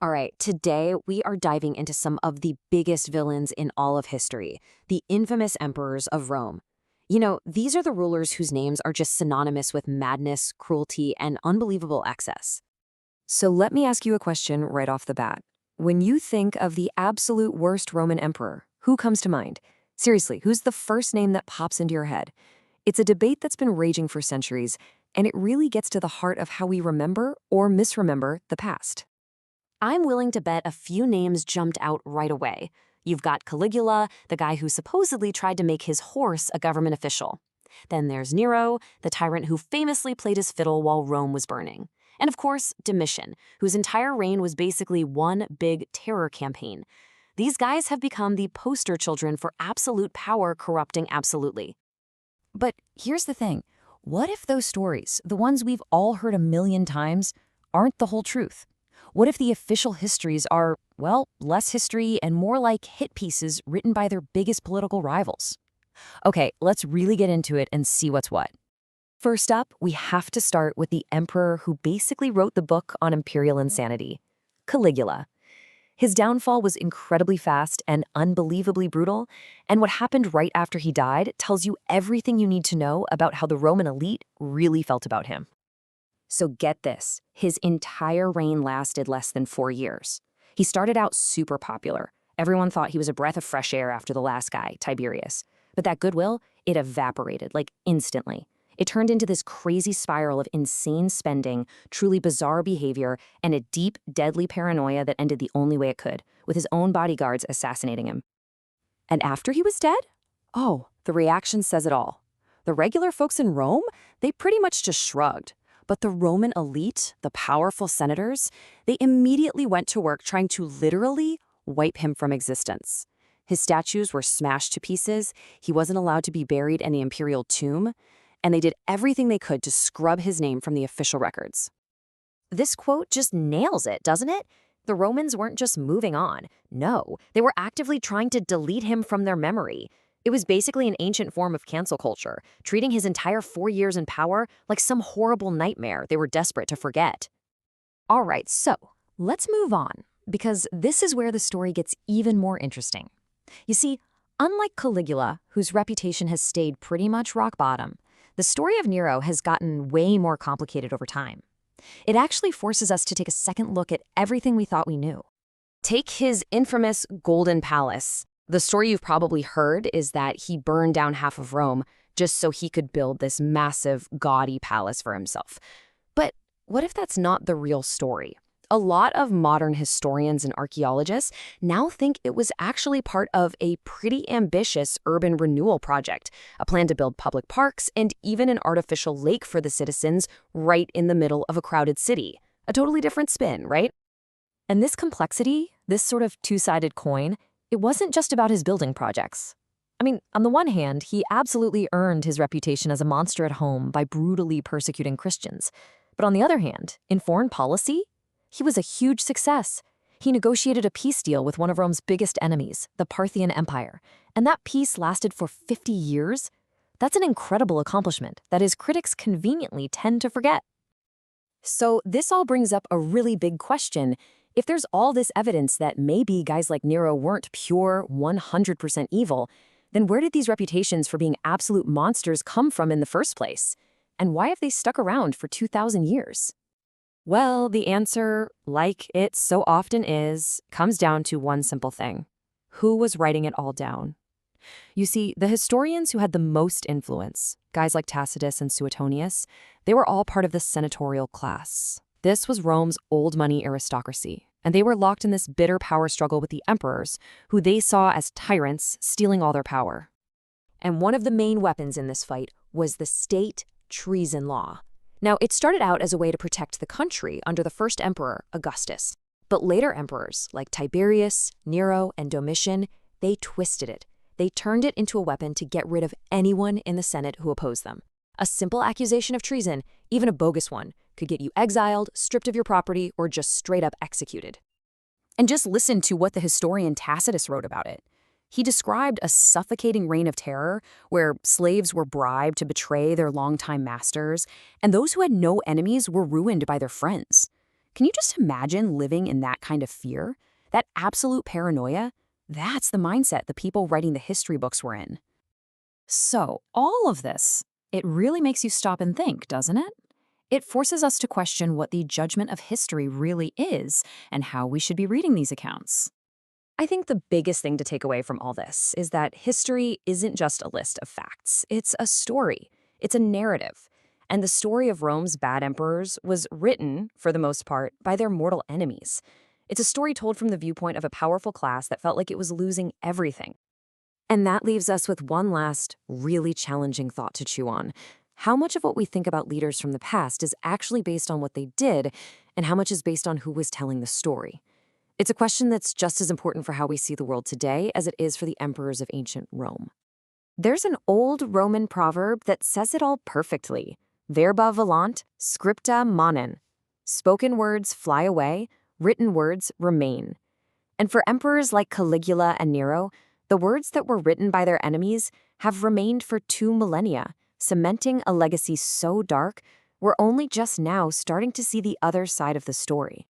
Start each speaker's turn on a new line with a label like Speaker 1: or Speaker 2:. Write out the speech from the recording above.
Speaker 1: All right, today we are diving into some of the biggest villains in all of history, the infamous emperors of Rome. These are the rulers whose names are just synonymous with madness, cruelty, and unbelievable excess. So let me ask you a question right off the bat. When you think of the absolute worst Roman emperor, who comes to mind? Seriously, who's the first name that pops into your head? It's a debate that's been raging for centuries, and it really gets to the heart of how we remember or misremember the past. I'm willing to bet a few names jumped out right away. You've got Caligula, the guy who supposedly tried to make his horse a government official. Then there's Nero, the tyrant who famously played his fiddle while Rome was burning. And of course, Domitian, whose entire reign was basically one big terror campaign. These guys have become the poster children for absolute power corrupting absolutely. But here's the thing. What if those stories, the ones we've all heard a million times, aren't the whole truth? What if the official histories are, well, less history and more like hit pieces written by their biggest political rivals? Okay, let's really get into it and see what's what. First up, we have to start with the emperor who basically wrote the book on imperial insanity, Caligula. His downfall was incredibly fast and unbelievably brutal, and what happened right after he died tells you everything you need to know about how the Roman elite really felt about him. So get this, his entire reign lasted less than 4 years. He started out super popular. Everyone thought he was a breath of fresh air after the last guy, Tiberius. But that goodwill, it evaporated, like instantly. It turned into this crazy spiral of insane spending, truly bizarre behavior, and a deep, deadly paranoia that ended the only way it could, with his own bodyguards assassinating him. And after he was dead? Oh, the reaction says it all. The regular folks in Rome, they pretty much just shrugged. But the Roman elite, the powerful senators, they immediately went to work trying to literally wipe him from existence. His statues were smashed to pieces, he wasn't allowed to be buried in the imperial tomb, and they did everything they could to scrub his name from the official records. This quote just nails it, doesn't it? The Romans weren't just moving on. No, they were actively trying to delete him from their memory. It was basically an ancient form of cancel culture, treating his entire 4 years in power like some horrible nightmare they were desperate to forget. All right, so let's move on, because this is where the story gets even more interesting. You see, unlike Caligula, whose reputation has stayed pretty much rock bottom, the story of Nero has gotten way more complicated over time. It actually forces us to take a second look at everything we thought we knew. Take his infamous Golden Palace. The story you've probably heard is that he burned down half of Rome just so he could build this massive, gaudy palace for himself. But what if that's not the real story? A lot of modern historians and archaeologists now think it was actually part of a pretty ambitious urban renewal project, a plan to build public parks and even an artificial lake for the citizens right in the middle of a crowded city. A totally different spin, right? And this complexity, this sort of two-sided coin, it wasn't just about his building projects. I mean, on the one hand, he absolutely earned his reputation as a monster at home by brutally persecuting Christians. But on the other hand, in foreign policy, he was a huge success. He negotiated a peace deal with one of Rome's biggest enemies, the Parthian Empire. And that peace lasted for 50 years. That's an incredible accomplishment that his critics conveniently tend to forget. So this all brings up a really big question. If there's all this evidence that maybe guys like Nero weren't pure 100% evil, then where did these reputations for being absolute monsters come from in the first place? And why have they stuck around for 2,000 years? Well, the answer, like it so often is, comes down to one simple thing. Who was writing it all down? You see, the historians who had the most influence, guys like Tacitus and Suetonius, they were all part of the senatorial class. This was Rome's old money aristocracy, and they were locked in this bitter power struggle with the emperors, who they saw as tyrants stealing all their power. And one of the main weapons in this fight was the state treason law. Now, it started out as a way to protect the country under the first emperor, Augustus. But later emperors, like Tiberius, Nero, and Domitian, they twisted it. They turned it into a weapon to get rid of anyone in the Senate who opposed them. A simple accusation of treason, even a bogus one, could get you exiled, stripped of your property, or just straight up executed. And just listen to what the historian Tacitus wrote about it. He described a suffocating reign of terror where slaves were bribed to betray their longtime masters, and those who had no enemies were ruined by their friends.
Speaker 2: Can you just imagine living in that kind of fear? That absolute paranoia? That's the mindset the people writing the history books were in. So, all of this, it really makes you stop and think, doesn't it? It forces us to question what the judgment of history really is and how we should be reading these accounts.
Speaker 1: I think the biggest thing to take away from all this is that history isn't just a list of facts. It's a story. It's a narrative. And the story of Rome's bad emperors was written, for the most part, by their mortal enemies. It's a story told from the viewpoint of a powerful class that felt like it was losing everything. And that leaves us with one last, really challenging thought to chew on. How much of what we think about leaders from the past is actually based on what they did, and how much is based on who was telling the story? It's a question that's just as important for how we see the world today as it is for the emperors of ancient Rome. There's an old Roman proverb that says it all perfectly. Verba volant, scripta manen. Spoken words fly away, written words remain. And for emperors like Caligula and Nero, the words that were written by their enemies have remained for 2 millennia, cementing a legacy so dark we're only just now starting to see the other side of the story.